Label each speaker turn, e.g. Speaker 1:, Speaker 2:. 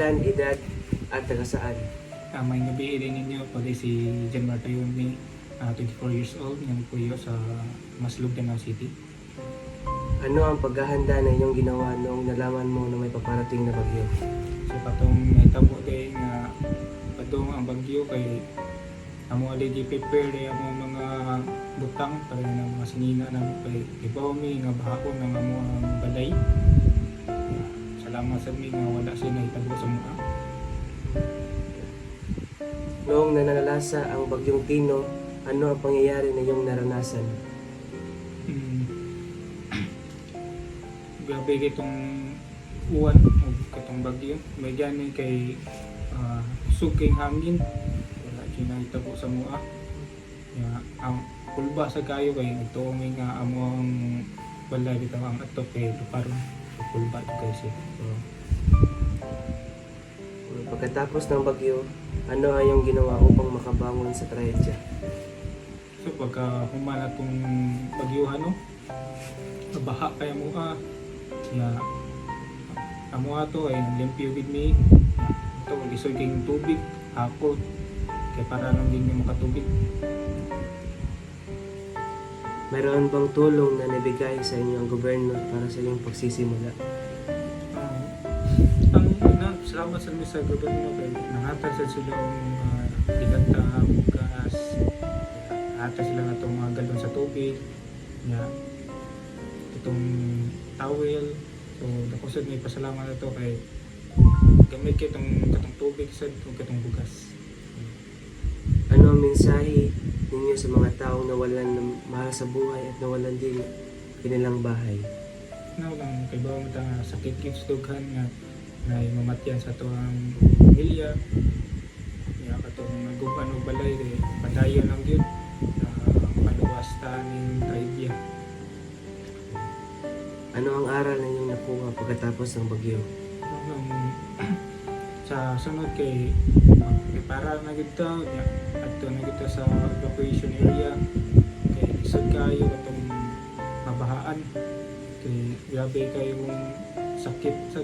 Speaker 1: Pangalan, edad, at taga saan?
Speaker 2: May gabi din ninyo pwede si John Martayoni, 24 years old, ngayon po yun sa Maslog, Danao City.
Speaker 1: Ano ang paghahanda na iyong ginawa noong nalaman mo na may paparating na bagyo?
Speaker 2: So patong naitabo din nga patong ang bagyo kay amo already prepare ang mga butang para na mga sinina na kay ibaw mi nga bahakon ng amo ang balay. Salamat sa mi nga wala siya naitabo sa mga.
Speaker 1: Noong nananalasa ang bagyong Tino, ano ang pangyayari na iyong naranasan?
Speaker 2: Grabe kitong uwan o kitong bagyo. May gani kay sugking hangin. Wala siya naitabo sa mga. Ang pulba sa kayo kay ito may nga amo ang balay bitaw ang ato kay luparon. Pulba kay siya. So,
Speaker 1: Pagkatapos ng bagyo, ano ang iyong ginawa upang makabangon sa trahedya?
Speaker 2: so pagka humana tong bagyuhan no, baha kaya mo amo ato ay limpyo gid mi ito lisod king tubig hapon kay para lang din mo makatubig.
Speaker 1: Mayroon bang tulong na nabigay sa inyo ang gobyerno para sa iyong pagsisimula?
Speaker 2: Ang una, salamat sa mga sa gobyerno kay nangatag sa sila ang dilata, bukas, nangatag sila nga itong mga galon sa tubig, itong towel. So, nakusad may pasalamat na ito kay gamit kayo itong tubig sa itong bugas.
Speaker 1: Ano ang mensahe ninyo sa mga taong nawalan ng mahal sa buhay at nawalan din kanilang bahay?
Speaker 2: Now lang, kay bawang sakit kids dughan nga na mamatyan sa ito ang pamilya. Katong naguban o balay, padayon lang yun na paluwas ng trahedya.
Speaker 1: Ano ang aral na inyong nakuha pagkatapos ng bagyo?
Speaker 2: Sa sunod kay para na gito at na gito sa evacuation area kay isod kayo atong mabahaan kay grabe kayong sakit sa